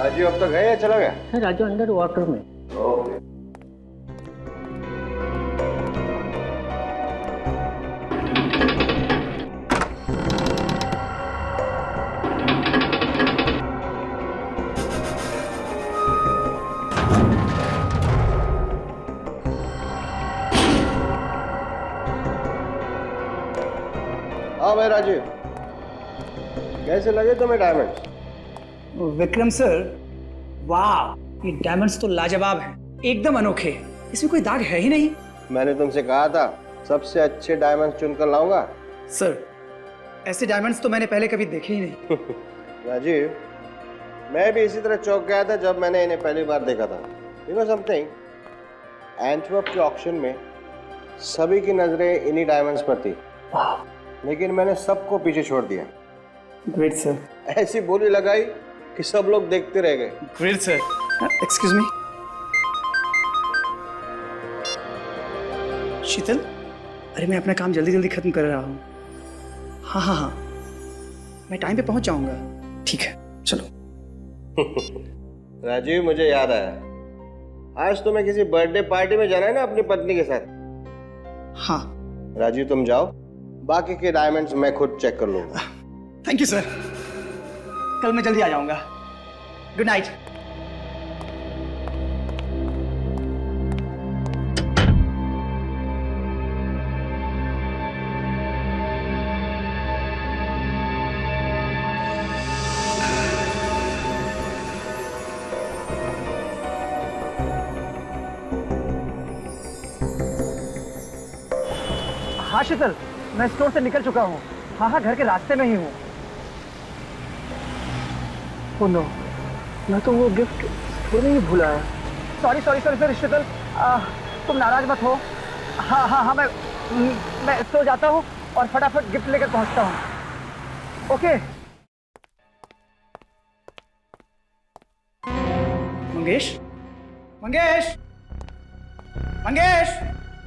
राजू अब तक है या चला गया? है राजू अंडर वाटर में। ओके। हाँ भाई राजू, कैसे लगे तुम्हें डायमंड्स? विक्रम सर, वाह, ये डायमंड्स तो लाजवाब हैं, एकदम अनोखे। इसमें कोई दाग है ही नहीं। मैंने तुमसे कहा था सबसे अच्छे डायमंड्स चुनकर लाऊंगा। सर, ऐसे डायमंड्स तो मैंने पहले कभी देखे ही नहीं। राजीव, मैं भी इसी तरह चौंक गया था जब मैंने इन्हें पहली बार देखा था। यू नो समथिंग, एंटवर्प के ऑक्शन में सभी की नजरें इन्हीं डायमंड्स पर थी, लेकिन मैंने सबको पीछे छोड़ दिया। Great sir. ऐसी बोली लगाई कि सब लोग देखते रह गए। Great sir. एक्सक्यूज मी, शीतल, अरे मैं अपना काम जल्दी जल्दी खत्म कर रहा हूँ। हाँ हाँ हाँ, मैं टाइम पे पहुंच जाऊंगा। ठीक है, चलो। राजीव, मुझे याद आया, आज तुम्हें किसी बर्थडे पार्टी में जाना है ना अपनी पत्नी के साथ? हाँ। राजीव तुम जाओ, बाकी के डायमंड्स मैं खुद चेक कर लूंगा। थैंक यू सर, कल मैं जल्दी आ जाऊंगा। Good night. हाँ शीतल, मैं स्टोर से निकल चुका हूँ। हाँ हाँ, घर के रास्ते में ही हूँ। ओह नो, मैं तो वो गिफ्ट स्टोर में ही भूला है। सॉरी सॉरी सॉरी सॉरी शीतल, तुम नाराज मत हो। हाँ हाँ हाँ, मैं स्टोर जाता हूँ और फटाफट गिफ्ट लेकर पहुँचता हूँ। ओके। मंगेश, मंगेश, मंगेश,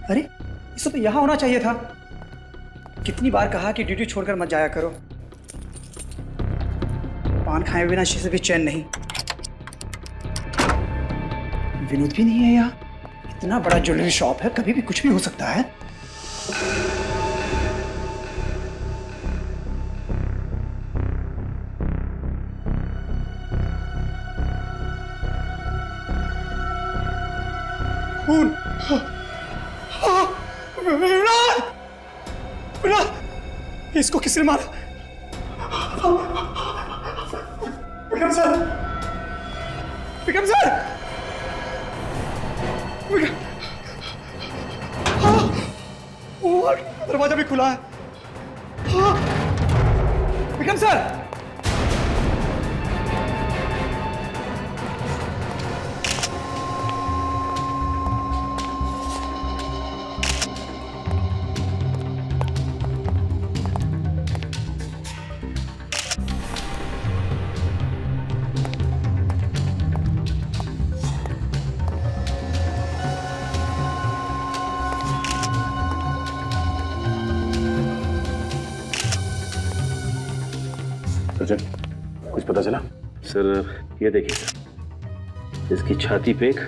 अरे इसे तो यहाँ होना चाहिए था। कितनी बार कहा कि ड्यूटी छोड़कर मत जाया करो। पान खाए बिना से भी चैन नहीं। विनोद भी नहीं है यहाँ। इतना बड़ा ज्वेलरी शॉप है, कभी भी कुछ भी हो सकता है। खून। विनोद! विनोद! इसको किसने मारा? विक्रम सर! विक्रम सर! दरवाजा भी खुला है। विक्रम सर! सचिन, कुछ पता चला? सर ये देखिए सर, इसकी छाती पे एक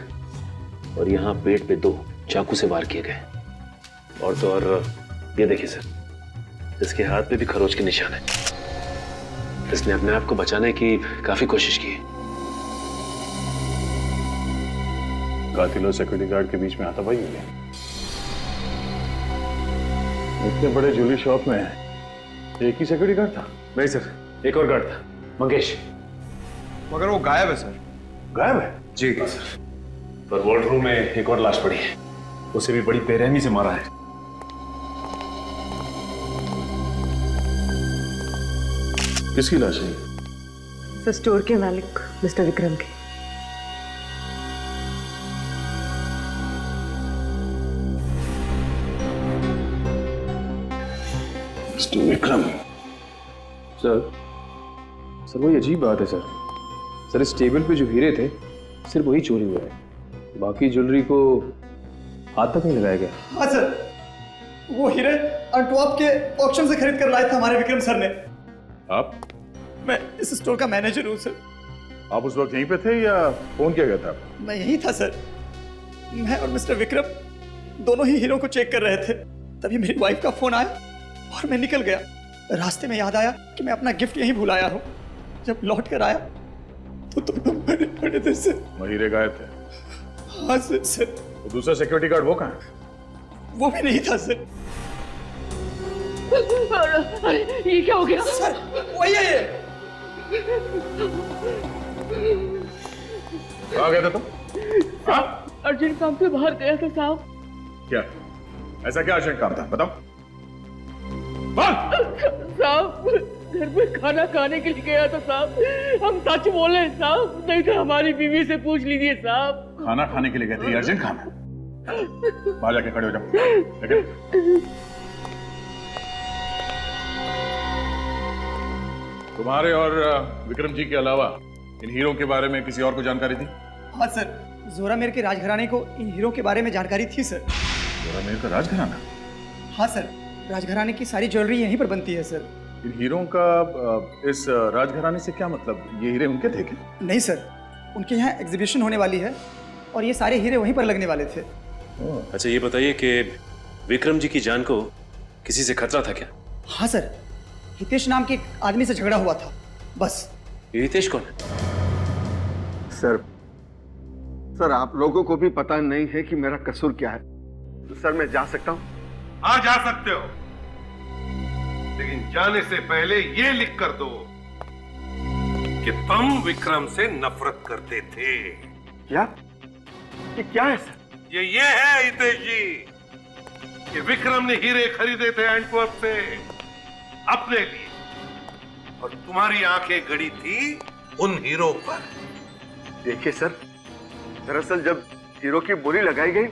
और यहाँ पेट पे 2 चाकू से वार किए गए। और तो और ये देखिए सर, इसके हाथ पे भी खरोच के निशान है। इसने अपने आप को बचाने की काफी कोशिश की है। कातिल और सिक्योरिटी गार्ड के बीच में हाथापाई हुई है। इतने बड़े ज्वेलरी शॉप में एक ही सिक्योरिटी गार्ड था? नहीं सर, एक और गार्ड था, मंगेश। मगर वो गायब है सर। गायब है? जी सर। पर वॉर्ड रूम में एक और लाश पड़ी है, उसे भी बड़ी बेरहमी से मारा है। किसकी लाश है? सर, स्टोर के मालिक मिस्टर विक्रम के। मिस्टर विक्रम? सर वही अजीब बात है सर, इस टेबल पे जो हीरे थे सिर्फ वही चोरी हुआ है, बाकी ज्वेलरी को हाथ तक नहीं लगाया गया। हाँ सर, वो हीरे अंटवर्प के ऑक्शन से खरीद कर लाए थे हमारे विक्रम सर ने। आप? मैं इस स्टोर का मैनेजर हूँ सर। आप उस वक्त यहीं पे थे या फोन किया गया था? मैं यही था सर। मैं और मिस्टर विक्रम दोनों ही हीरो को चेक कर रहे थे, तभी मेरी वाइफ का फोन आया और मैं निकल गया। रास्ते में याद आया कि मैं अपना गिफ्ट यहीं भूल आया हूँ। जब लौट कर आया तो मरे पड़े थे सर। हीरे गायब थे? हाँ सर। तो दूसरा सिक्योरिटी गार्ड वो कहाँ है? वो भी नहीं था सर। अरे ये क्या हो गया? सर वही है ये। कहाँ गए थे तुम? हाँ? अर्जेंट काम पे बाहर गया था साहब। क्या ऐसा क्या अर्जेंट काम था, बताओ। साहब घर में खाना खाने के लिए गया था साहब। हम सच बोले साहब, नहीं तो हमारी बीवी से पूछ लीजिए साहब। खाना खाने के लिए गए थे? अर्जेंट काम है? बाहर जाके खड़े हो जाओ। लेकिन तुम्हारे और विक्रम जी के अलावा इन हीरो के बारे में किसी और को जानकारी थी? हाँ सर, जोरामेर के राजघराने को इन हीरो के बारे में जानकारी थी सर। जोरामेर का राजघराना? हाँ सर, राजघराने की सारी ज्वेलरी यहीं पर बनती है सर। इन हीरों का इस राजघराने से क्या मतलब? ये हीरे उनके थे क्या? नहीं सर, उनके यहाँ एग्जीबिशन होने वाली है और ये सारे हीरे वहीं पर लगने वाले थे। अच्छा ये बताइए कि विक्रम जी की जान को किसी से खतरा था क्या? हाँ सर, हितेश नाम के एक आदमी से झगड़ा हुआ था, बस। ये हितेश कौन है? सर आप लोगों को भी पता नहीं है कि मेरा कसूर क्या है। सर मैं जा सकता हूँ? हाँ जा सकते हो, लेकिन जाने से पहले ये लिख कर दो कि तुम विक्रम से नफरत करते थे। क्या? ये क्या है सर? ये है हितेश जी कि विक्रम ने हीरे खरीदे थे एंटवर्प से अपने लिए, और तुम्हारी आंखें गड़ी थी उन हीरो पर। देखिए सर, दरअसल जब हीरो की बोली लगाई गई,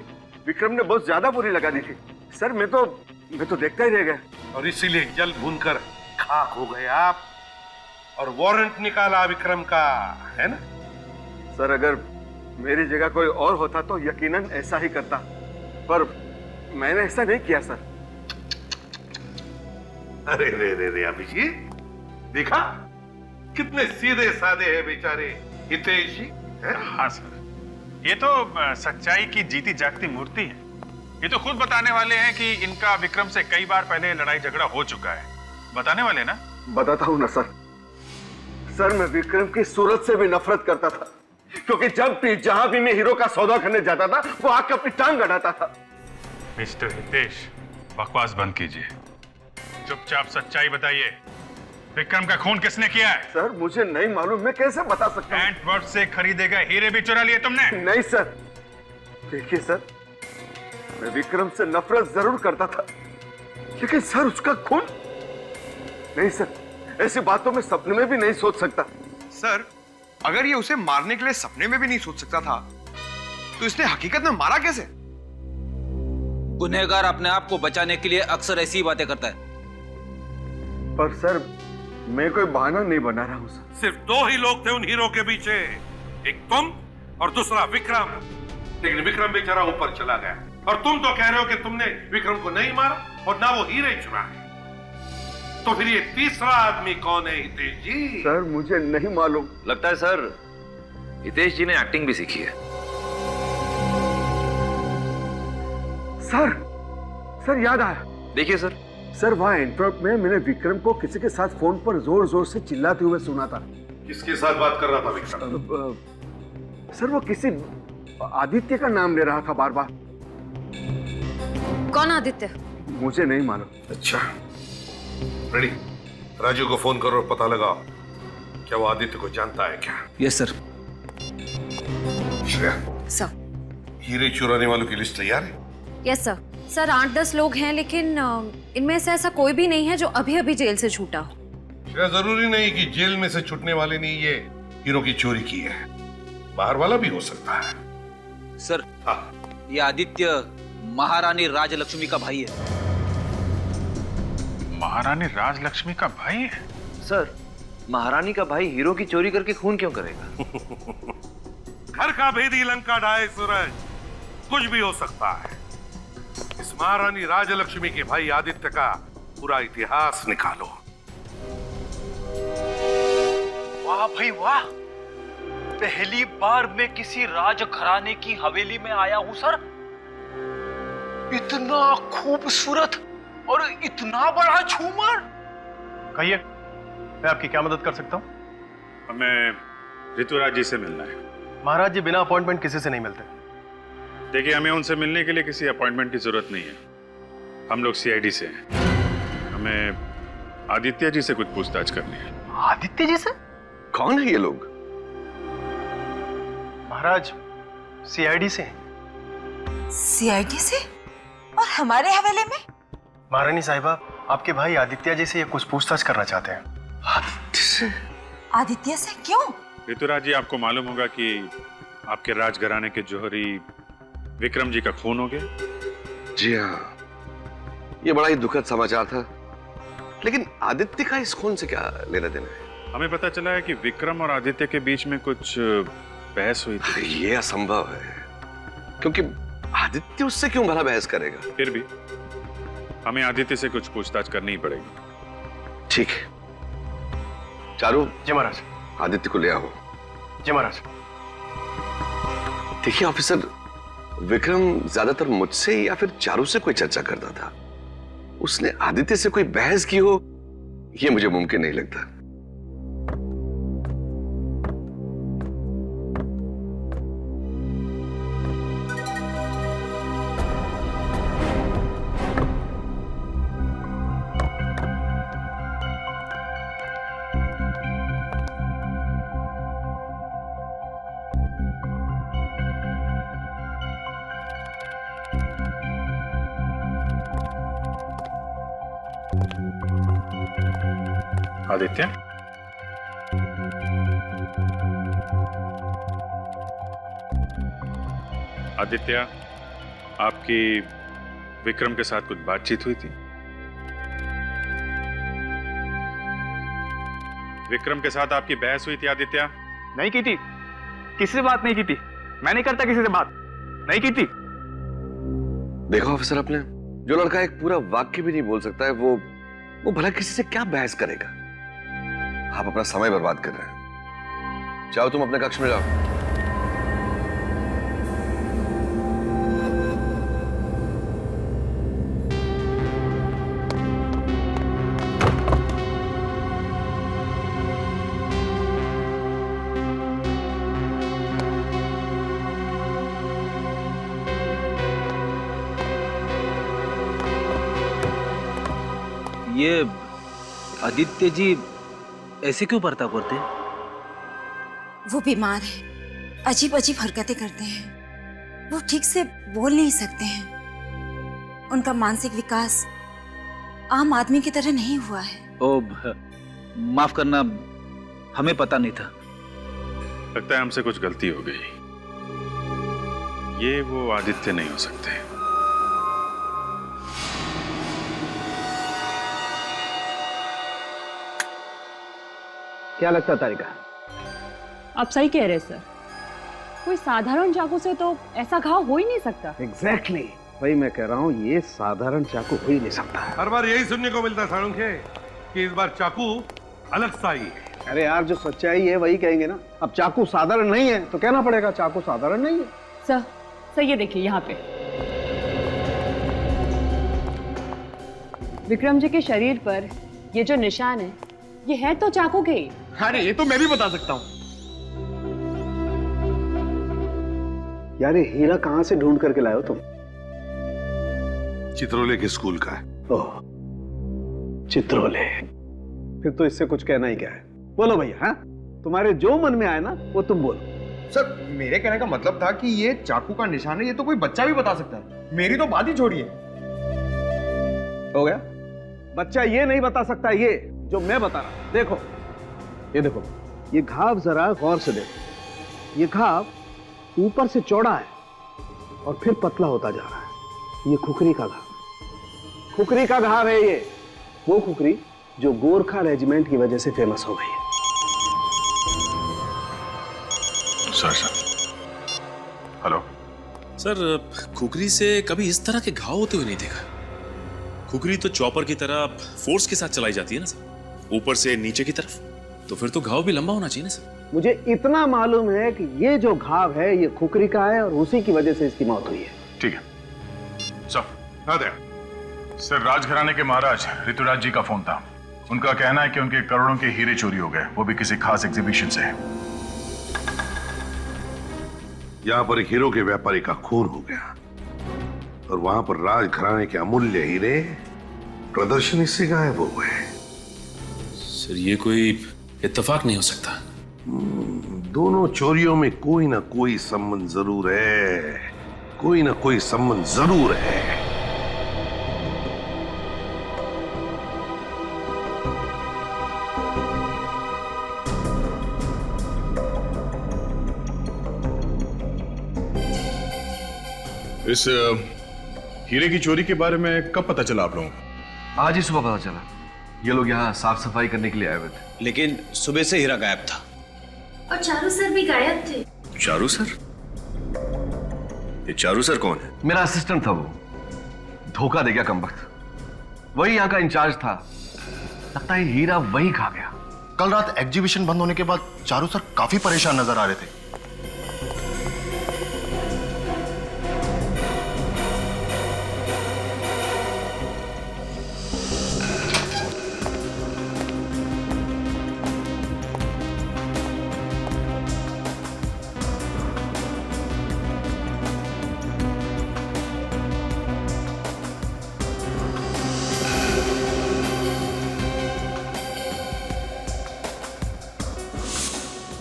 विक्रम ने बहुत ज्यादा बोली लगा दी थी सर। मैं तो देखता ही रह गया, और इसीलिए जल भूनकर खाक हो गए आप, और वारंट निकाला विक्रम का, है ना? सर अगर मेरी जगह कोई और होता तो यकीनन ऐसा ही करता, पर मैंने ऐसा नहीं किया सर। अरे रे अभिजीत, देखा कितने सीधे साधे हैं बेचारे हितेश जी। हाँ सर, ये तो सच्चाई की जीती जागती मूर्ति है। ये तो खुद बताने वाले हैं कि इनका विक्रम से कई बार पहले लड़ाई झगड़ा हो चुका है। बताने वाले ना? बताता हूँ ना सर। सर मैं विक्रम की सूरत से भी नफरत करता था, क्योंकि जब भी जहां भी मैं हीरो का सौदा करने जाता था वो आकर अपनी टांग अड़ाता था। मिस्टर हितेश, बकवास बंद कीजिए, चुपचाप सच्चाई बताइए। विक्रम का खून किसने किया है? सर मुझे नहीं मालूम, मैं कैसे बता सकता हूँ? एंटवर्प से खरीदे गए हीरे भी चुरा लिए तुमने? नहीं सर, देखिए सर, मैं विक्रम से नफरत जरूर करता था, लेकिन सर उसका खून नहीं सर, ऐसी बातों में सपने में भी नहीं सोच सकता। सर अगर ये उसे मारने के लिए सपने में भी नहीं सोच सकता था, तो इसने हकीकत में मारा कैसे? गुनहगार अपने आप को बचाने के लिए अक्सर ऐसी बातें करता है। पर सर मैं कोई बहाना नहीं बना रहा हूं सर। सिर्फ दो ही लोग थे उन हीरो के पीछे, एक तुम और दूसरा विक्रम। लेकिन विक्रम बेचारा ऊपर चला गया, और तुम तो कह रहे हो कि तुमने विक्रम को नहीं मारा और ना वो हीरे चुराए। तो फिर ये तीसरा आदमी कौन है हितेश जी? सर मुझे नहीं मालूम। लगता है सर हितेश जी ने एक्टिंग भी सीखी है। सर याद आया। देखिए सर वहां एंटवर्प में मैंने विक्रम को किसी के साथ फोन पर जोर जोर से चिल्लाते हुए सुना था। किसके साथ बात कर रहा था विक्रम? सर वो किसी आदित्य का नाम ले रहा था बार बार। कौन आदित्य? मुझे नहीं मालूम। अच्छा रेडी, राजू को फोन करो और पता लगाओ क्या वो आदित्य को जानता है क्या। Yes sir. श्रेया, सर। हीरे चुराने वालों की लिस्ट तैयार है? Yes sir. सर 8-10 लोग हैं, लेकिन इनमें से ऐसा कोई भी नहीं है जो अभी अभी जेल से छूटा हो। श्रेया, जरूरी नहीं कि जेल में से छूटने वाले ने ये हीरो की चोरी की है, बाहर वाला भी हो सकता है। सर हाँ। ये आदित्य महारानी राजलक्ष्मी का भाई है। महारानी राजलक्ष्मी का भाई है? सर महारानी का भाई हीरो की चोरी करके खून क्यों करेगा? घर का भेदी लंका ढाए सूरज, कुछ भी हो सकता है। इस महारानी राजलक्ष्मी के भाई आदित्य का पूरा इतिहास निकालो। वाह भाई वाह, पहली बार मैं किसी राज घराने की हवेली में आया हूं सर। इतना खूबसूरत और इतना बड़ा झूमर। कहिए, मैं आपकी क्या मदद कर सकता हूँ? हमें ऋतुराज जी से मिलना है। महाराज जी बिना अपॉइंटमेंट किसी से नहीं मिलते। देखिए, हमें उनसे मिलने के लिए किसी अपॉइंटमेंट की जरूरत नहीं है। हम लोग सीआईडी से हैं। हमें आदित्य जी से कुछ पूछताछ करनी है। आदित्य जी से? कौन है ये लोग? महाराज सीआईडी से। सीआईडी से? और हमारे हवेले में? महारानी साहिबा, आपके भाई आदित्य जी से ये कुछ पूछताछ करना चाहते हैं। आदित्य से? आदित्य से क्यों? ऋतुराज जी, आपको मालूम होगा कि आपके राजघराने के जौहरी विक्रम जी का खून हो गया। जी हाँ, ये बड़ा ही दुखद समाचार था। लेकिन आदित्य का इस खून से क्या लेना देना है? हमें पता चला है कि विक्रम और आदित्य के बीच में कुछ बहस हुई थी। ये असंभव है, क्योंकि आदित्य उससे क्यों भला बहस करेगा? फिर भी हमें आदित्य से कुछ पूछताछ करनी ही पड़ेगी। ठीक है, चारू। जी महाराज। आदित्य को ले आओ। जी महाराज। देखिए ऑफिसर, विक्रम ज्यादातर मुझसे या फिर चारू से कोई चर्चा करता था। उसने आदित्य से कोई बहस की हो, यह मुझे मुमकिन नहीं लगता। आदित्य, आदित्य, आपकी विक्रम के साथ कुछ बातचीत हुई थी? विक्रम के साथ आपकी बहस हुई थी आदित्य? नहीं की थी, किसी से बात नहीं की थी। मैं नहीं करता किसी से बात, नहीं की थी। देखो ऑफिसर, आपने जो लड़का एक पूरा वाक्य भी नहीं बोल सकता है, वो भला किसी से क्या बहस करेगा? आप अपना समय बर्बाद कर रहे हैं। जाओ, तुम अपने कक्ष में जाओ। ये आदित्य जी ऐसे क्यों बर्ताव करते हैं? वो बीमार है, अजीब अजीब हरकतें करते हैं। वो ठीक से बोल नहीं सकते हैं। उनका मानसिक विकास आम आदमी की तरह नहीं हुआ है। ओ, माफ करना, हमें पता नहीं था। लगता है हमसे कुछ गलती हो गई। ये वो आदित्य नहीं हो सकते। क्या लगता है तारिका? आप सही कह रहे सर, कोई साधारण चाकू से तो ऐसा घाव हो ही नहीं सकता। एग्जैक्टली, वही मैं कह रहा हूँ, ये साधारण चाकू हो ही नहीं सकता। हर बार यही सुनने को मिलता है साळुंखे कि इस बार चाकू अलग सा ही है। अरे यार, जो सच्चाई है वही कहेंगे ना। अब चाकू साधारण नहीं है तो कहना पड़ेगा चाकू साधारण नहीं है। सर ये देखिए यहाँ पे विक्रम जी के शरीर पर ये जो निशान है, ये है तो चाकू के ही। अरे ये तो मैं भी बता सकता हूँ। यार, ये हीरा कहाँ से ढूंढ करके लाए हो तुम? चित्रोले के स्कूल का है। ओह, चित्रोले। फिर तो इससे कुछ कहना ही क्या है। बोलो भैया, हाँ, तुम्हारे जो मन में आए ना वो तुम बोलो। सर, मेरे कहने का मतलब था कि ये चाकू का निशान है, ये तो कोई बच्चा भी बता सकता है। मेरी तो बात ही छोड़िए। हो गया? बच्चा ये नहीं बता सकता, ये जो मैं बता रहा हूं। देखो, ये देखो, ये घाव जरा गौर से देखो। ये घाव ऊपर से चौड़ा है और फिर पतला होता जा रहा है। ये खुकरी का घाव, खुकरी का घाव है। ये वो खुकरी जो गोरखा रेजिमेंट की वजह से फेमस हो गई है। सर, हेलो सर, खुकरी से कभी इस तरह के घाव होते हुए नहीं देखा। खुकरी तो चॉपर की तरह फोर्स के साथ चलाई जाती है ना सर, ऊपर से नीचे की तरफ। तो फिर तो घाव भी लंबा होना चाहिए ना सर। मुझे इतना मालूम है कि ये जो घाव है ये खुकरी का है और उसी की वजह से इसकी मौत हुई है। ठीक है सर, राजघराने के महाराज ऋतुराज जी का फोन था। उनका कहना है कि उनके करोड़ों के हीरे चोरी हो गए, वो भी किसी खास एग्जीबिशन से। यहाँ पर एक हीरो के व्यापारी का खून हो गया और वहां पर राजघराने के अमूल्य हीरे प्रदर्शनी से गायब हो गए। सर ये कोई इत्तेफाक नहीं हो सकता। दोनों चोरियों में कोई ना कोई संबंध जरूर है, कोई ना कोई संबंध जरूर है। इस हीरे की चोरी के बारे में कब पता चला आप लोगों को? आज ही सुबह पता चला। ये लोग यहाँ साफ सफाई करने के लिए आए हुए थे, लेकिन सुबह से हीरा गायब था। और चारू सर भी गायब थे। चारू सर? ये चारू सर कौन है? मेरा असिस्टेंट था, वो धोखा दे गया कमबख्त। वही यहाँ का इंचार्ज था। लगता है हीरा वही खा गया। कल रात एग्जीबिशन बंद होने के बाद चारू सर काफी परेशान नजर आ रहे थे।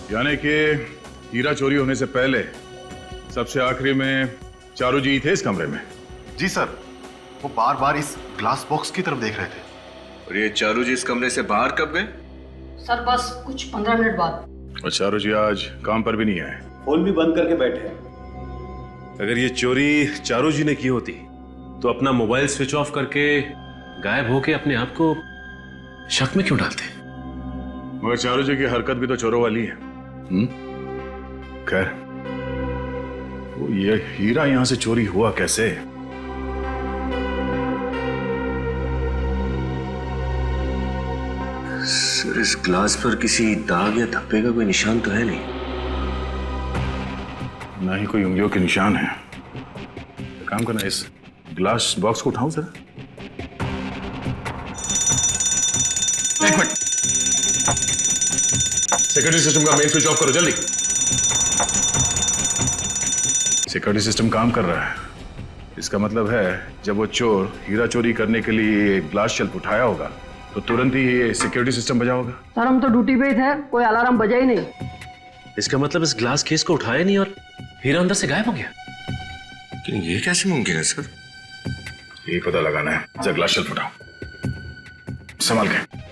यानी कि हीरा चोरी होने से पहले सबसे आखिरी में चारू जी थे इस कमरे में? जी सर, वो बार बार इस ग्लास बॉक्स की तरफ देख रहे थे। और ये चारू जी इस कमरे से बाहर कब गए? सर बस कुछ 15 मिनट बाद। और चारू जी आज काम पर भी नहीं आए, फोन भी बंद करके बैठे हैं। अगर ये चोरी चारू जी ने की होती तो अपना मोबाइल स्विच ऑफ करके गायब होके अपने आप को शक में क्यों डालते? मगर चारू जी की हरकत भी तो चोरों वाली है। खैर, वो ये हीरा यहां से चोरी हुआ कैसे? सर इस ग्लास पर किसी दाग या धब्बे का कोई निशान तो है नहीं। ना ही कोई उंगलियों के निशान है। काम करना, इस ग्लास बॉक्स को उठाऊं जरा। एक मिनट, सिक्योरिटी सिस्टम का मेन स्विच ऑफ करो जल्दी। सिक्योरिटी सिस्टम काम कर रहा है। इसका मतलब है जब वो चोर हीरा चोरी करने के लिए ग्लास शेल्फ उठाया होगा तो तुरंत ही ये सिक्योरिटी सिस्टम बजा होगा। सर हम तो ड्यूटी पे ही थे, कोई अलार्म बजा ही नहीं। इसका मतलब इस ग्लास केस को उठाया नहीं और हीरा अंदर से गायब हो गया। लेकिन ये कैसे मुमकिन है सर? यही पता लगाना है। जरा ग्लास शेल्फ उठाओ, संभाल के।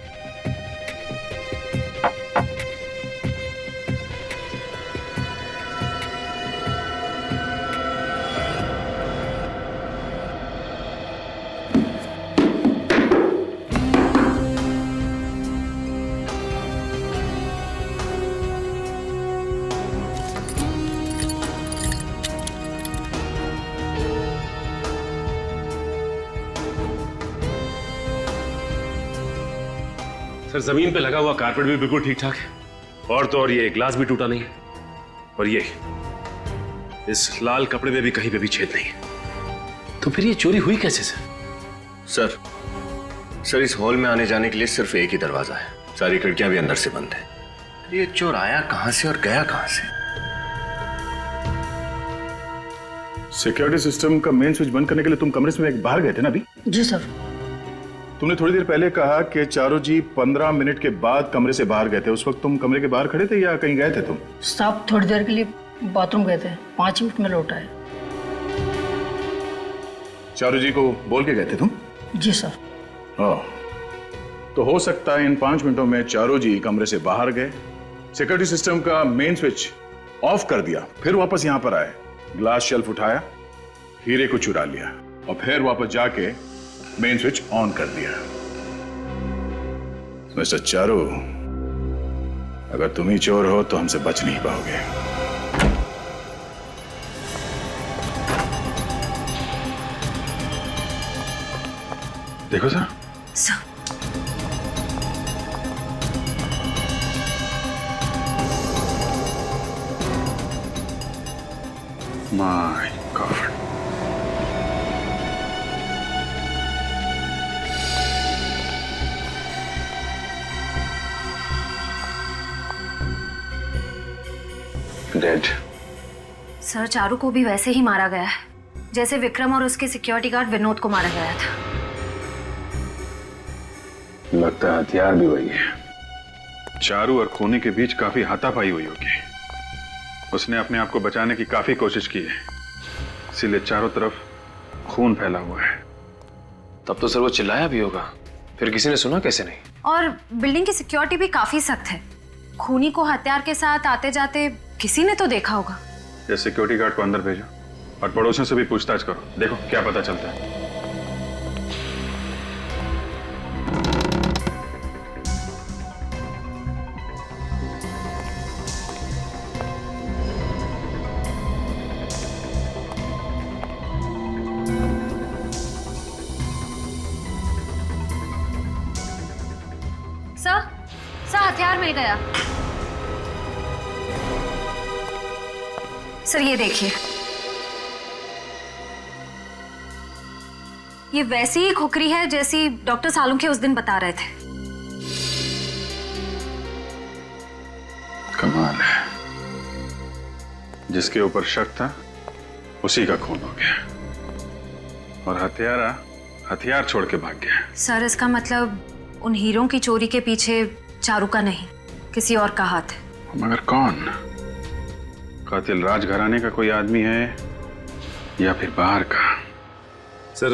सर जमीन पे लगा हुआ कारपेट भी बिल्कुल ठीक ठाक है और तो और ये ग्लास भी टूटा नहीं है और ये इस लाल कपड़े में भी कहीं पे भी छेद नहीं है। तो फिर ये चोरी हुई कैसे सर? सर इस हॉल में आने जाने के लिए सिर्फ एक ही दरवाजा है, सारी खिड़कियां भी अंदर से बंद है। ये चोर आया कहां से और गया कहां से? सिक्योरिटी सिस्टम का मेन स्विच बंद करने के लिए तुम कमरे से बाहर गए थे ना अभी? जी सर। तुमने थोड़ी देर पहले कहा कि चारू जी 15 मिनट के बाद कमरे से बाहर गए थे। उस वक्त तुम कमरे के बाहर खड़े थे या कहीं गए थे तुम? साहब थोड़ी देर के लिए बाथरूम गए थे, 5 मिनट में लौट आए। चारू जी को बोल के गए थे तुम? जी सर। तो हो सकता है इन 5 मिनटों में चारू जी कमरे से बाहर गए, सिक्योरिटी सिस्टम का मेन स्विच ऑफ कर दिया, फिर वापस यहां पर आए, ग्लास शेल्फ उठाया, हीरे को चुरा लिया और फिर वापस जाके मेन स्विच ऑन कर दिया। मिस्टर चारू, अगर तुम ही चोर हो तो हमसे बच नहीं पाओगे। देखो sir. My God. Dead. Sir Charu को भी वैसे ही मारा गया है जैसे विक्रम और उसके सिक्योरिटी गार्ड विनोद को मारा गया था। लगता है हथियार भी वही है। चारू और खूनी के बीच काफी हाथापाई हुई होगी। उसने अपने आप को बचाने की काफी कोशिश की है, इसीलिए चारों तरफ खून फैला हुआ है। तब तो सर वो चिल्लाया भी होगा, फिर किसी ने सुना कैसे नहीं? और बिल्डिंग की सिक्योरिटी भी काफी सख्त है। खूनी को हथियार के साथ आते जाते किसी ने तो देखा होगा। ये सिक्योरिटी गार्ड को अंदर भेजो और पड़ोसियों से भी पूछताछ करो, देखो क्या पता चलता है। सर हथियार मिल गया। सर ये देखिए, ये वैसी ही खुकरी है जैसी डॉक्टर सालुंखे उस दिन बता रहे थे। कमाल है, जिसके ऊपर शक था उसी का खून हो गया और हत्यारा हथियार छोड़ के भाग गया। सर इसका मतलब उन हीरों की चोरी के पीछे चारू का नहीं, किसी और का हाथ है। मगर कौन? कातिल राजघराने का कोई आदमी है या फिर बाहर का? सर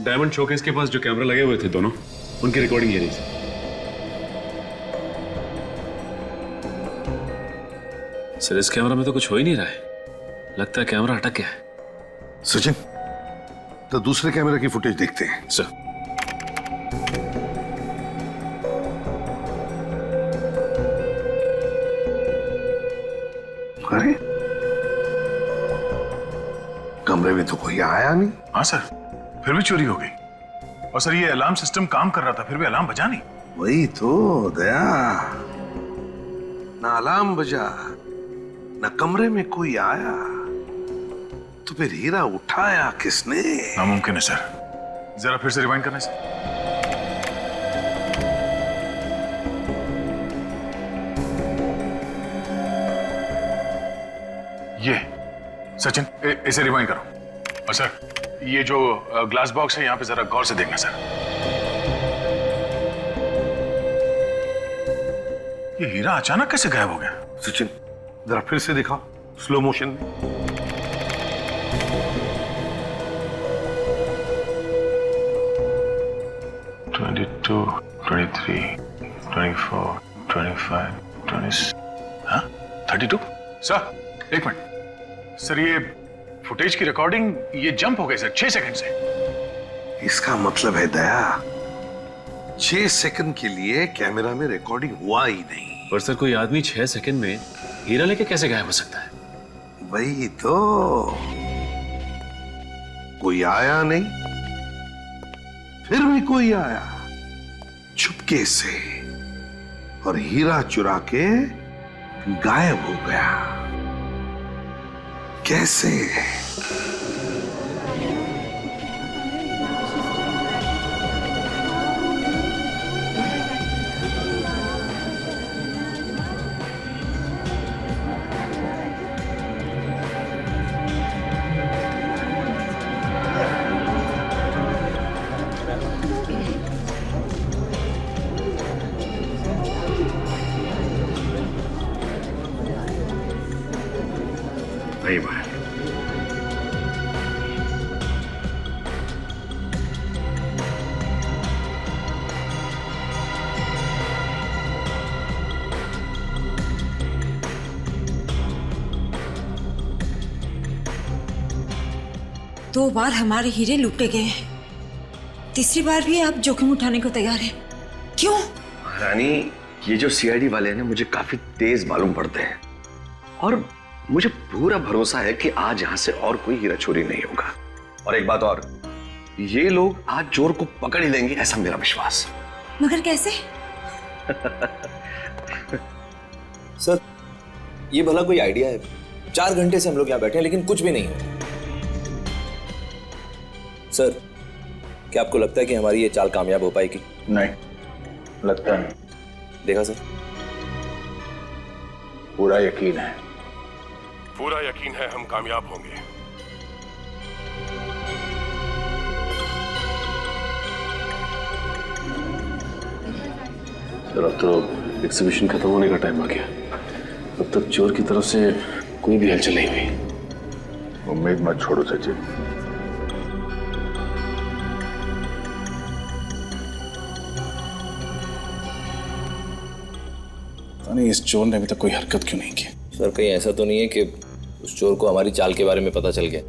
डायमंड शोकेस के पास जो कैमरा लगे हुए थे दोनों, उनकी रिकॉर्डिंग ये रही सर। सर इस कैमरा में तो कुछ हो ही नहीं रहा है, लगता है कैमरा अटक गया है। सचिन, तो दूसरे कैमरा की फुटेज देखते हैं। सर अरे कमरे में तो कोई आया नहीं। हाँ सर, फिर भी चोरी हो गई। और सर ये अलार्म सिस्टम काम कर रहा था, फिर भी अलार्म बजा नहीं। वही तो दया, ना अलार्म बजा, ना कमरे में कोई आया, तो फिर हीरा उठाया किसने? नामुमकिन है सर, जरा फिर से रिवाइंड करना सर। ये सचिन, इसे रिवाइंड करो। और सर ये जो ग्लास बॉक्स है यहाँ पे जरा गौर से देखना सर। ये हीरा अचानक कैसे गायब हो गया? सचिन जरा फिर से दिखाओ स्लो मोशन में। टू 23, 24, 25, 26, हाँ 32। सर एक मिनट सर, ये फुटेज की रिकॉर्डिंग ये जंप हो गई सर 6 सेकंड से। इसका मतलब है दया 6 सेकंड के लिए कैमरा में रिकॉर्डिंग हुआ ही नहीं। पर सर कोई आदमी 6 सेकंड में हीरा लेके कैसे गायब हो सकता है? वही तो, कोई आया नहीं, फिर भी कोई आया चुपके से और हीरा चुरा के गायब हो गया। कैसे? नहीं बाहर। दो बार हमारे हीरे लूटे गए हैं, तीसरी बार भी आप जोखिम उठाने को तैयार हैं। क्यों? रानी, ये जो सीआईडी वाले हैं ना मुझे काफी तेज मालूम पड़ते हैं और मुझे पूरा भरोसा है कि आज यहां से और कोई हीरा चोरी नहीं होगा। और एक बात और, ये लोग आज चोर को पकड़ ही लेंगे, ऐसा मेरा विश्वास। मगर कैसे? सर ये भला कोई आइडिया है 4 घंटे से हम लोग यहाँ बैठे हैं लेकिन कुछ भी नहीं है। सर, क्या आपको लगता है कि हमारी ये चाल कामयाब हो पाएगी? नहीं, लगता नहीं। देखा सर, पूरा यकीन है। पूरा यकीन है हम कामयाब होंगे। सर, अब तो एग्जीबिशन खत्म होने का टाइम आ गया। अब तक चोर की तरफ से कोई भी हलचल नहीं हुई। उम्मीद मत छोड़ो सचिन। नहीं, इस चोर ने अभी तक कोई हरकत क्यों नहीं की? सर, कहीं ऐसा तो नहीं है कि उस चोर को हमारी चाल के बारे में पता चल गया?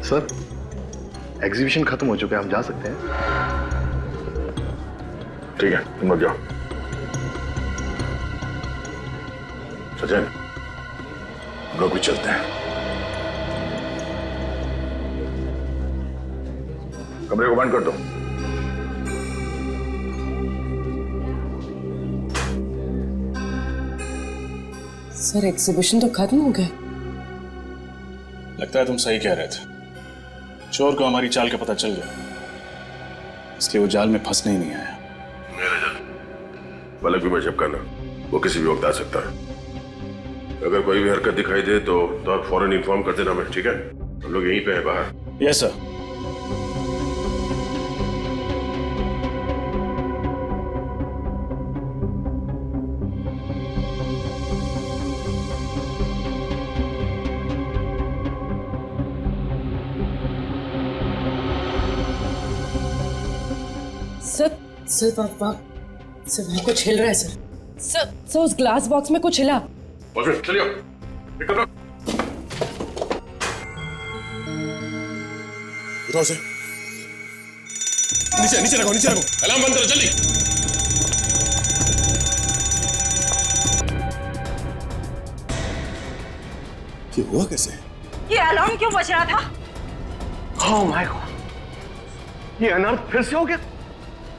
सर, एग्जीबिशन खत्म हो चुका है, हम जा सकते हैं। ठीक है, तुम लोग जाओ। सचिन, हम लोग भी चलते हैं। कमरे को बंद कर दो। सर, एग्जीबिशन तो खत्म हो गया। लगता है तुम सही कह रहे थे। चोर को हमारी चाल का पता चल गया, इसलिए वो जाल में फंसने ही नहीं आया। मेरा जाल पलक भी मजब करना, वो किसी भी वक्त आ सकता है। अगर कोई भी हरकत दिखाई दे तो आप फौरन इन्फॉर्म कर देना मैं, ठीक है? हम लोग यहीं पे हैं बाहर। Yes sir. सर, वहाँ कुछ हिल रहा है सर। सर, उस ग्लास बॉक्स में कुछ हिला। चलिए, निकल रहा। उठाओ से। नीचे रखो, नीचे रखो। अलार्म बंद करो जल्दी। ये हुआ कैसे? ये अलार्म क्यों बज रहा था? ओह माय गॉड, ये अनर्थ फिर से हो गया।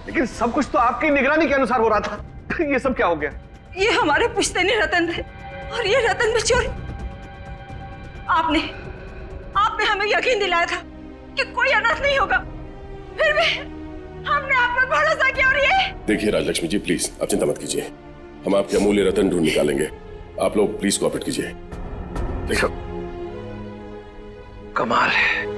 लेकिन सब कुछ तो आपकी निगरानी के अनुसार हो रहा था। ये सब क्या हो गया? ये हमारे पुश्तैनी रतन थे और ये रतन में चोरी। आपने हमें यकीन दिलाया था कि कोई अनर्थ नहीं होगा, फिर भी हमने आप पर भरोसा किया और ये। देखिए राजलक्ष्मी जी, प्लीज आप चिंता मत कीजिए, हम आपके अमूल्य रतन ढूंढ निकालेंगे। आप लोग प्लीज कोऑपरेट कीजिए। देखो, कमाल है,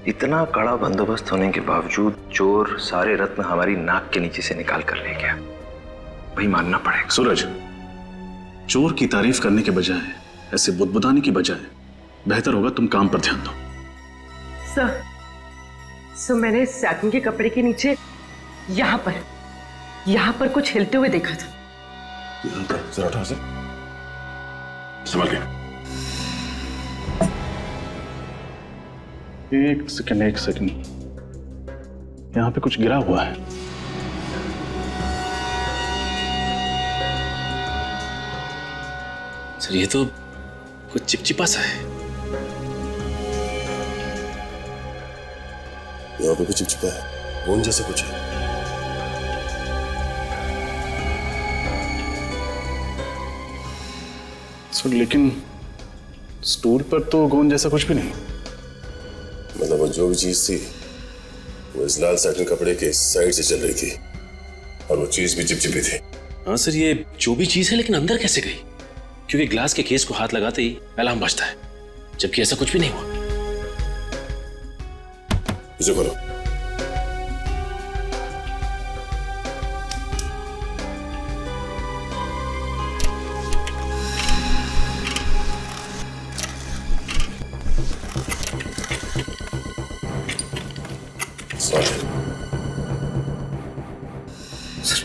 इतना कड़ा बंदोबस्त होने के बावजूद चोर सारे रत्न हमारी नाक के नीचे से निकाल कर ले गया। वही मानना पड़ेगा। सूरज, चोर की तारीफ करने के बजाय ऐसे बुदबुदाने की बजाय बेहतर होगा तुम काम पर ध्यान दो। सर, मैंने सैटिन के कपड़े के नीचे यहाँ पर कुछ हिलते हुए देखा था। जरा उठाओ से, संभाल के। एक सेकंड, यहाँ पे कुछ गिरा हुआ है। सर, ये तो कुछ चिपचिपा सा है। यहाँ पे भी चिपचिपा है, गोंद जैसा कुछ है। सर, लेकिन स्टूल पर तो गोंद जैसा कुछ भी नहीं। मतलब जो भी चीज थी वो इस लाल सैटिन कपड़े के साइड से चल रही थी और वो चीज भी चिपचिपी थी। हाँ सर, ये जो भी चीज है लेकिन अंदर कैसे गई? क्योंकि ग्लास के केस को हाथ लगाते ही अलार्म बजता है, जबकि ऐसा कुछ भी नहीं हुआ। इसे खोलो। सर,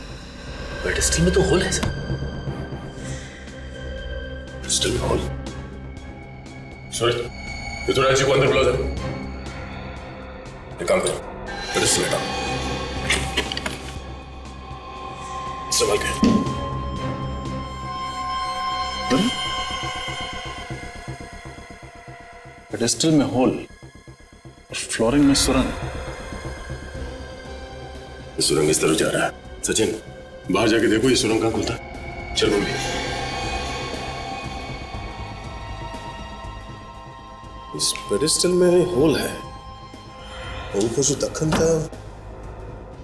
पेडेस्टल में तो होल है सर। पेडेस्टल में होल? सूरज, ये तो राजी को अंदर बुला दे। एक काम करो, पेडेस्टल हटाओ, संभाल के। पेडेस्टल में होल और फ्लोरिंग में सुरंग। सुरंग इस तरफ जा रहा है। सचिन, बाहर जाके देखो ये सुरंग कहाँ खुलता है। चल मम्मी। इस पेडिस्टल में होल है। ऊपर जो दक्कन था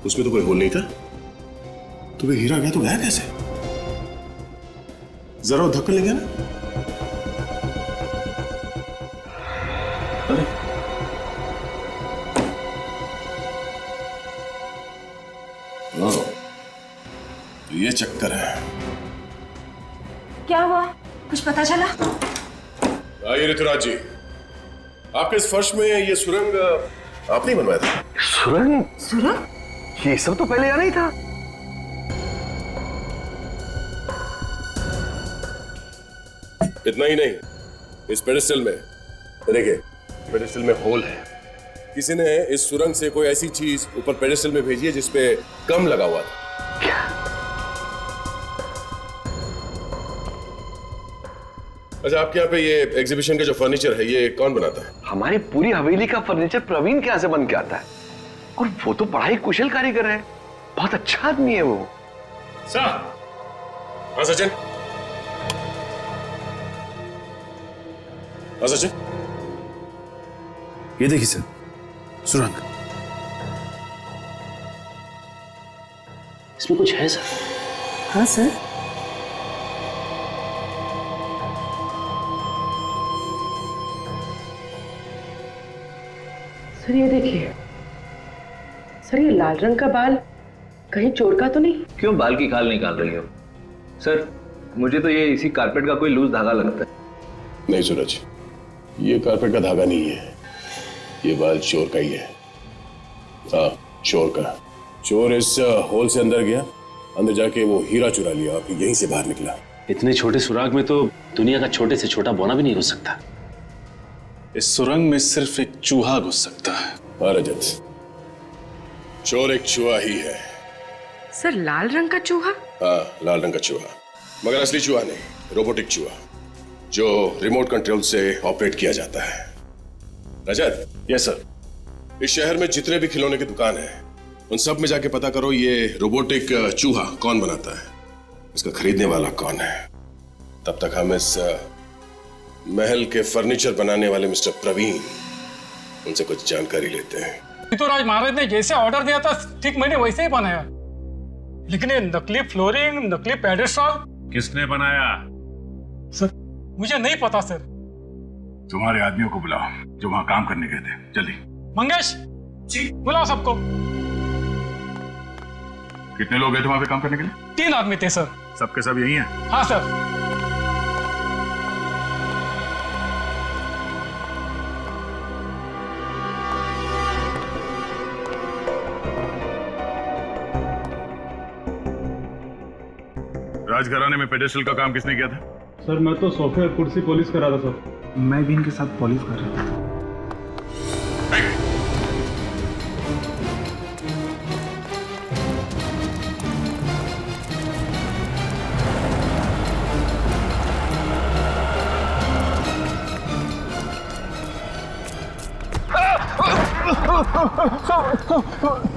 उसमें तो कोई होल नहीं था। तो वे हीरा गया तो गया कैसे? जरा वो धक्कन ले गया ना। अरे तो ये चक्कर है। क्या हुआ, कुछ पता चला? आइए ऋतुराज जी, आपके इस फर्श में ये सुरंग आपने बनवाया था? सुरंग? सुरंग? ये सब तो पहले यहाँ नहीं था। इतना ही नहीं, इस पेडिस्टल में देखिए, पेडिस्टल में होल है। किसी ने इस सुरंग से कोई ऐसी चीज ऊपर पेडिस्टल में भेजी है जिसपे कम लगा हुआ था। क्या? अच्छा, आपके यहाँ पे ये एग्जीबिशन का जो फर्नीचर है ये कौन बनाता है? हमारी पूरी हवेली का फर्नीचर प्रवीण के यहाँ से बन के आता है, और वो तो बड़ा ही कुशल कारीगर है। बहुत अच्छा आदमी है वो। सर। हाँ सचिन। हाँ सचिन, ये देखिए सर, सुरंग। इसमें कुछ है सर? हाँ सर। सर ये देखिए, सर ये लाल रंग का बाल कहीं चोर का तो नहीं? क्यों बाल की खाल निकाल रही हो? सर मुझे तो ये इसी कारपेट का कोई लूज धागा लगता है। नहीं सूरज, ये कारपेट का धागा नहीं है, ये बाल चोर का ही है। हाँ, चोर का। चोर इस होल से अंदर गया, अंदर जाके वो हीरा चुरा लिया, फिर यहीं से बाहर निकला। इतने छोटे सुराग में तो दुनिया का छोटे से छोटा बौना भी नहीं घुस सकता। इस सुरंग में सिर्फ एक चूहा घुस सकता है। हाँ रजत, चोर एक चूहा ही है। सर लाल रंग का चूहा? हाँ, लाल रंग का चूहा, मगर असली चूहा नहीं, रोबोटिक चूहा जो रिमोट कंट्रोल से ऑपरेट किया जाता है। रजत। Yes sir. इस शहर में जितने भी खिलौने की दुकान है उन सब में जाके पता करो ये रोबोटिक चूहा कौन बनाता है, इसका खरीदने वाला कौन है। तब तक हम इस महल के फर्नीचर बनाने वाले मिस्टर प्रवीण, उनसे कुछ जानकारी लेते हैं। तो राज महाराज ने जैसे ऑर्डर दिया था ठीक मैंने वैसे ही बनाया, लेकिन ये नकली फ्लोरिंग, नकली पेडेस्टल किसने बनाया? सर मुझे नहीं पता सर। तुम्हारे आदमियों को बुलाओ जो वहां काम करने गए थे, जल्दी। मंगेश जी, बुलाओ सबको। कितने लोग गए थे वहां पे काम करने के लिए? 3 आदमी थे सर। सबके सब यही हैं? हाँ सर। राजघराने में पेडेस्टल का काम किसने किया था? सर मैं तो सोफे और कुर्सी पॉलिश कर रहा था सर। मैं भी इनके साथ पॉलिश कर रहा था।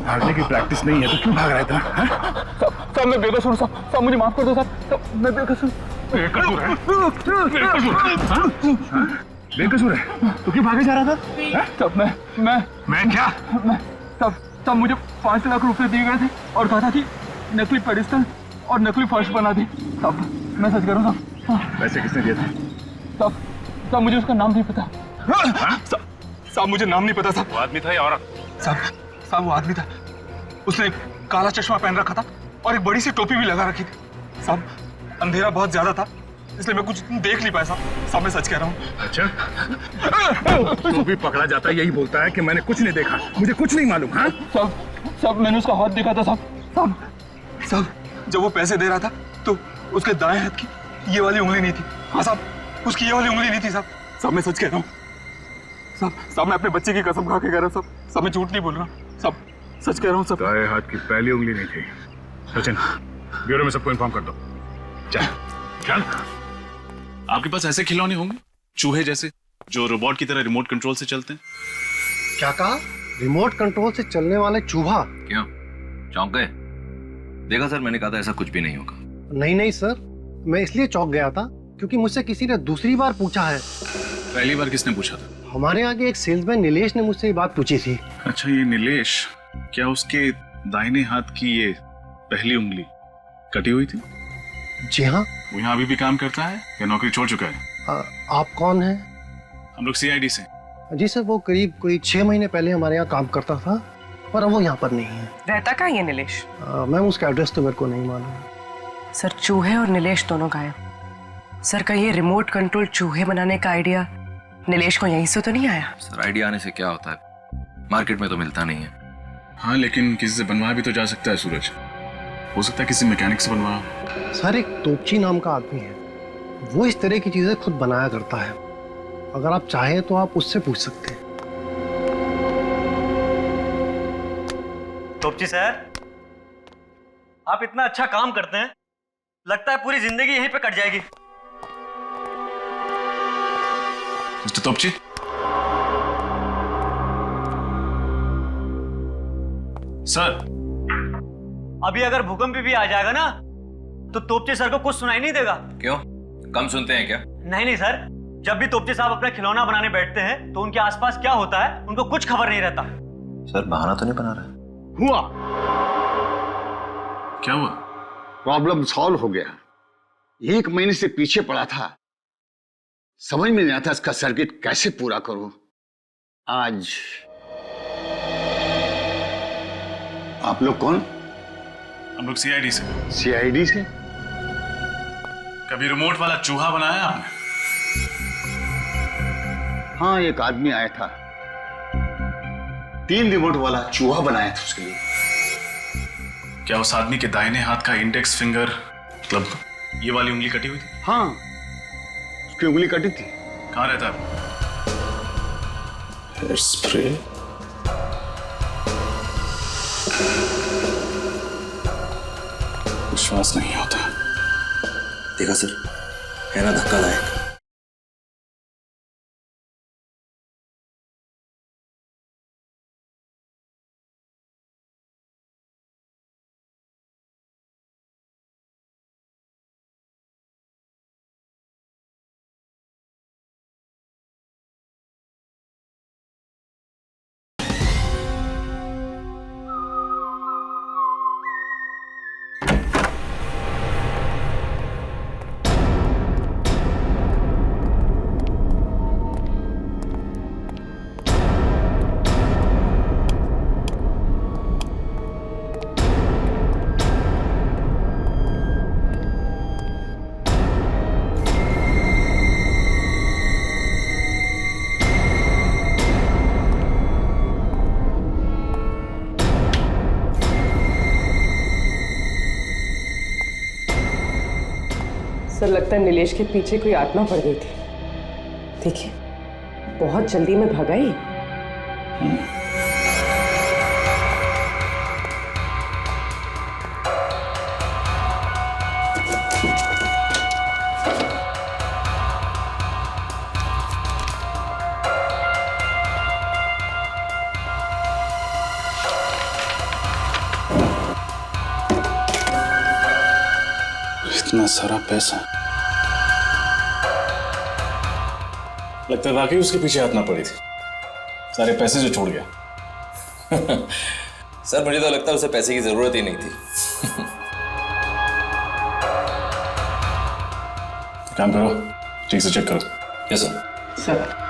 भागने की प्रैक्टिस नहीं है तो क्यों भाग रहा है इतना? सब मैं बेकसूर, सब मुझे माफ कर दो सब मैं बेकसूर। बेकसूर है? बेकसूर है तो क्यों भागे जा रहा था? सब मैं क्या? सब मुझे 5 लाख रुपए दिए गए थे और कहा था कि नकली पेडिस्टल और नकली फर्श बना दी। सब मैं सच कह रहा हूँ सब। पैसे किसने दिए थे? सब मुझे उसका नाम नहीं पता। सब मुझे नाम नहीं पता साहब। वो आदमी था या औरत? साहब वो आदमी था, उसने एक काला चश्मा पहन रखा था और एक बड़ी सी टोपी भी लगा रखी थी। साहब अंधेरा बहुत ज्यादा था इसलिए मैं कुछ देख नहीं पाया साहब मैं सच कह रहा हूँ। अच्छा तो भी पकड़ा जाता है यही बोलता है कि मैंने कुछ नहीं देखा, मुझे कुछ नहीं मालूम। हाँ साहब मैंने उसका हाथ देखा था साहब जब वो पैसे दे रहा था तो उसके दाएं हाथ की ये वाली उंगली नहीं थी। हाँ साहब उसकी ये वाली उंगली नहीं थी साहब मैं सच कह रहा हूँ साहब मैं अपने बच्चे की कसम खा के कह रहा हूँ साहब मैं झूठ नहीं बोल रहा साहब सच कह रहा हूँ साहब। दाएं हाथ की पहली उंगली नहीं थी। सचिन ब्यूरो में सबको इन्फॉर्म कर दो। चल। आपके पास ऐसे खिलौने होंगे चूहे जैसे जो रोबोट की तरह रिमोट कंट्रोल से चलते हैं? क्या कहा? रिमोट कंट्रोल से चलने वाले चूहा? क्या चौंक गए? देखा सर, मैंने कहा था ऐसा कुछ भी नहीं होगा। नहीं नहीं सर, मैं इसलिए चौंक गया था क्योंकि मुझसे किसी ने दूसरी बार पूछा है। पहली बार किसने पूछा था? हमारे यहाँ के एक सेल्समैन नीलेश ने मुझसे ये बात पूछी थी। अच्छा, ये नीलेश, क्या उसके दाहिने हाथ की ये पहली उंगली कटी हुई थी? जी हाँ। वो यहाँ अभी भी काम करता है या नौकरी छोड़ चुका है? आप कौन हैं? हम लोग CID से। जी सर, वो करीब कोई 6 महीने पहले हमारे यहाँ काम करता था, पर अब वो यहाँ पर नहीं है। रहता कहाँ है नीलेश? मैम, उसका एड्रेस तो मेरे को नहीं मालूम। सर, चूहे और नीलेश दोनों गायब। सर, का ये रिमोट कंट्रोल चूहे बनाने का आइडिया नीलेश को यहीं से तो नहीं आया? सर, आइडिया आने से क्या होता है, मार्केट में तो मिलता नहीं है। हाँ, लेकिन किसी से बनवाया भी तो जा सकता है सूरज। हो सकता है किसी मैकेनिक से बनवाया। सर, एक तोपची नाम का आदमी है, वो इस तरह की चीजें खुद बनाया करता है। अगर आप चाहें तो आप उससे पूछ सकते हैं। तोपची सर, आप इतना अच्छा काम करते हैं, लगता है पूरी जिंदगी यहीं पे कट जाएगी। Mister Topchi, sir. अभी अगर भूकंप भी आ जाएगा ना तो तोपची सर को कुछ सुनाई नहीं देगा। क्यों, कम सुनते हैं क्या? नहीं नहीं सर, जब भी तोपची साहब अपना खिलौना बनाने बैठते हैं तो उनके आसपास क्या होता है उनको कुछ खबर नहीं रहता। सर, बहाना तो नहीं बना रहा? हुआ। क्या हुआ? प्रॉब्लम सॉल्व हो गया। 1 महीने से पीछे पड़ा था, समझ में नहीं आता इसका सर्किट कैसे पूरा करूं। आज आप लोग कौन? हम लोग CID से। CID से? कभी रिमोट वाला चूहा बनाया आपने? हाँ, एक आदमी आया था, 3 रिमोट वाला चूहा बनाया था उसके लिए। क्या उस आदमी के दाहिने हाथ का इंडेक्स फिंगर, मतलब ये वाली उंगली कटी हुई थी? हाँ, उसकी उंगली कटी थी। कहाँ रहता है? Hair spray. विश्वास नहीं होता। देखा सर, है ना धक्कादायक। सर, लगता है नीलेश के पीछे कोई आत्मा पड़ गई थी। देखिए, बहुत जल्दी में भगाई। इतना सारा पैसा, लगता है वाकई उसके पीछे हाथ ना पड़ी थी। सारे पैसे जो छोड़ गया। सर, मुझे तो लगता है उसे पैसे की जरूरत ही नहीं थी। काम करो, ठीक से चेक करो। Yes sir. Sir,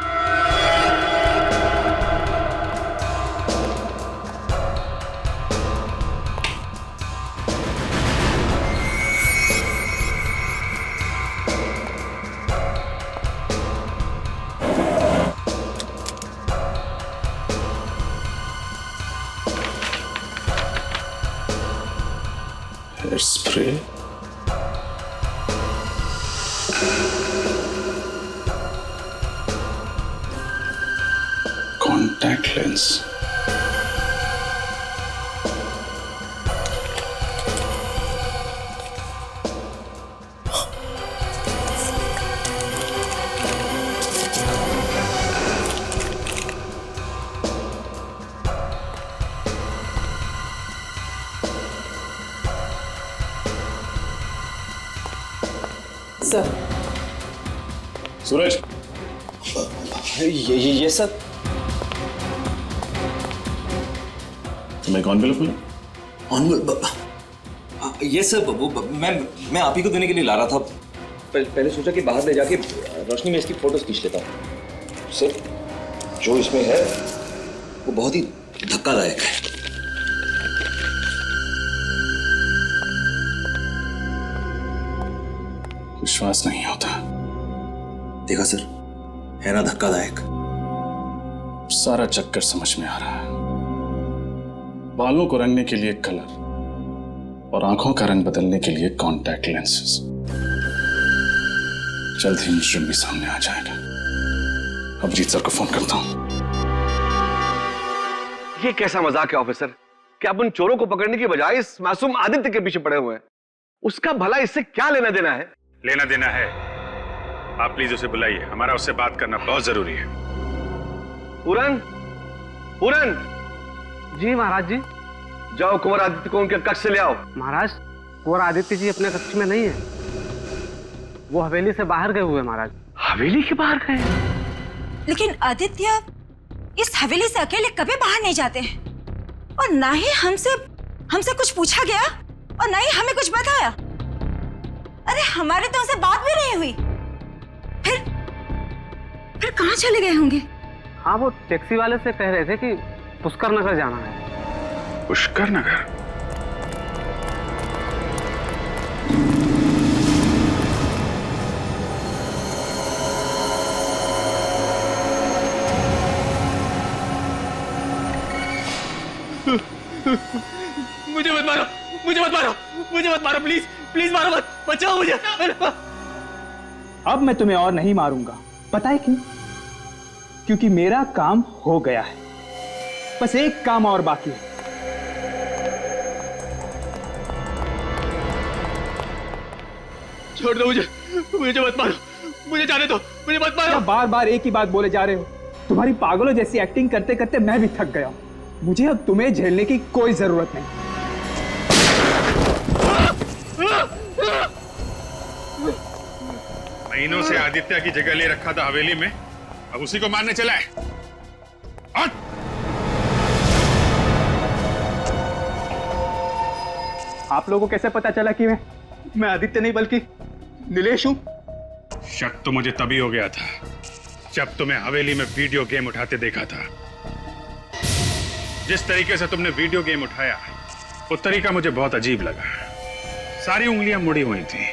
hair spray, contact lens, sir. Suraj, ये सर। तुम्हें कौन बिल्कुल ये सर वो मैं आप ही को देने के लिए ला रहा था। पहले सोचा कि बाहर ले जाके रोशनी में इसकी फोटोज खींच लेता हूँ। सर जो इसमें है वो बहुत ही धक्कादायक है। विश्वास नहीं होता। देखा सर, है ना धक्कादायक। सारा चक्कर समझ में आ रहा है। बालों को रंगने के लिए कलर और आंखों का रंग बदलने के लिए कॉन्टैक्ट लेंसेज। जल्द ही मुजरिम भी सामने आ जाएगा। अभिजीत सर को फोन करता हूं। ये कैसा मजाक है ऑफिसर कि आप उन चोरों को पकड़ने की बजाय इस मासूम आदित्य के पीछे पड़े हुए हैं। उसका भला इससे क्या लेना देना है? लेना देना है। आप प्लीज उसे बुलाइए, हमारा उससे बात करना बहुत जरूरी है। पूरन, पूरन। जी महाराज जी। जाओ कुंवर आदित्य को उनके कक्ष से ले आओ। महाराज, कुंवर आदित्य जी अपने कक्ष में नहीं है, वो हवेली से बाहर गए हुए महाराज। हवेली के बाहर गए? लेकिन आदित्य इस हवेली से अकेले कभी बाहर नहीं जाते हैं, और ना ही हमसे कुछ पूछा गया और ना ही हमें कुछ बताया। अरे हमारे तो उनसे बात भी नहीं हुई। फिर कहाँ चले गए होंगे? हाँ, वो टैक्सी वाले से कह रहे थे कि पुष्कर नगर जाना है। पुष्कर नगर? मुझे मत मारो, मुझे मत मारो, मुझे मत मारो, प्लीज प्लीज मारो मत, बचाओ मुझे। अब मैं तुम्हें और नहीं मारूंगा। पता है क्यों? क्योंकि मेरा काम हो गया है। बस एक काम और बाकी है। छोड़ दो मुझे, मुझे मत मारो, मुझे जाने दो, मुझे मत मारो। बार बार एक ही बात बोले जा रहे हो। तुम्हारी पागलों जैसी एक्टिंग करते करते मैं भी थक गया हूं। मुझे अब तुम्हें झेलने की कोई जरूरत नहीं। महीनों से आदित्य की जगह ले रखा था हवेली में, अब उसी को मारने चला है। आप लोगों को कैसे पता चला कि मैं आदित्य नहीं बल्कि नीलेश हूं? शक तो मुझे तभी हो गया था जब तुम्हें हवेली में वीडियो गेम उठाते देखा था। जिस तरीके से तुमने वीडियो गेम उठाया वो तरीका मुझे बहुत अजीब लगा। सारी उंगलियां मुड़ी हुई थी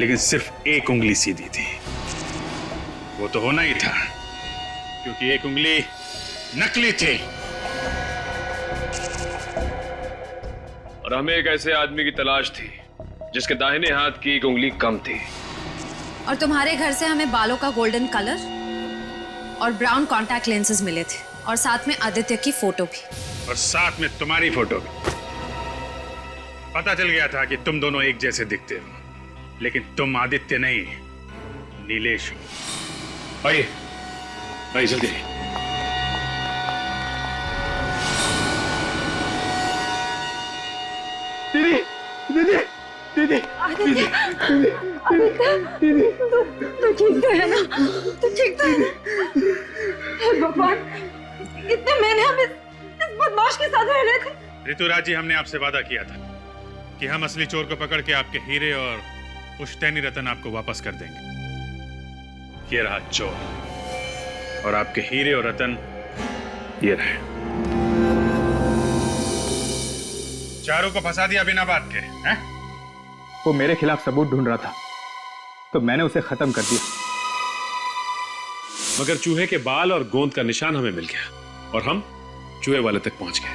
लेकिन सिर्फ एक उंगली सीधी थी। वो तो होना ही था क्योंकि एक उंगली नकली थी। और हमें एक ऐसे आदमी की तलाश थी जिसके दाहिने हाथ की एक उंगली कम थी। और तुम्हारे घर से हमें बालों का गोल्डन कलर और ब्राउन कॉन्टैक्ट लेंसेज मिले थे, और साथ में आदित्य की फोटो भी, और साथ में तुम्हारी फोटो भी। पता चल गया था कि तुम दोनों एक जैसे दिखते हो, लेकिन तुम आदित्य नहीं नीलेश हो। आइए आइए जल्दी। दीदी दीदी दीदी आदित्य, तू ठीक तो है ना? तू ठीक तो है ना? हे भगवान, इतने महीने हम इस बदमाश के साथ रह रहे थे। ऋतुराज जी, हमने आपसे वादा किया था कि हम असली चोर को पकड़ के आपके हीरे और पुश्तैनी रतन आपको वापस कर देंगे। ये रहा चोर और आपके हीरे और रतन ये रहे। चारों को फंसा दिया बिना बात के, हैं? वो मेरे खिलाफ सबूत ढूंढ रहा था तो मैंने उसे खत्म कर दिया। मगर चूहे के बाल और गोंद का निशान हमें मिल गया और हम चूहे वाले तक पहुंच गए।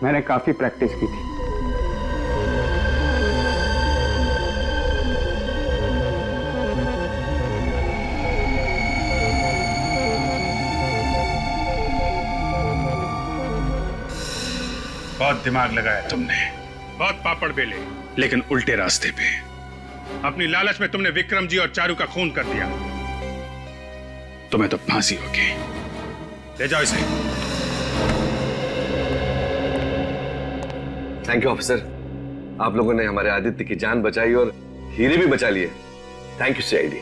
मैंने काफी प्रैक्टिस की थी। बहुत दिमाग लगाया तुमने, बहुत पापड़ बेले, लेकिन उल्टे रास्ते पे। अपनी लालच में तुमने विक्रम जी और चारू का खून कर दिया। तुम्हें तो फांसी होगी। ले जाओ इसे। थैंक यू ऑफिसर, आप लोगों ने हमारे आदित्य की जान बचाई और हीरे भी बचा लिए। Thank you CID.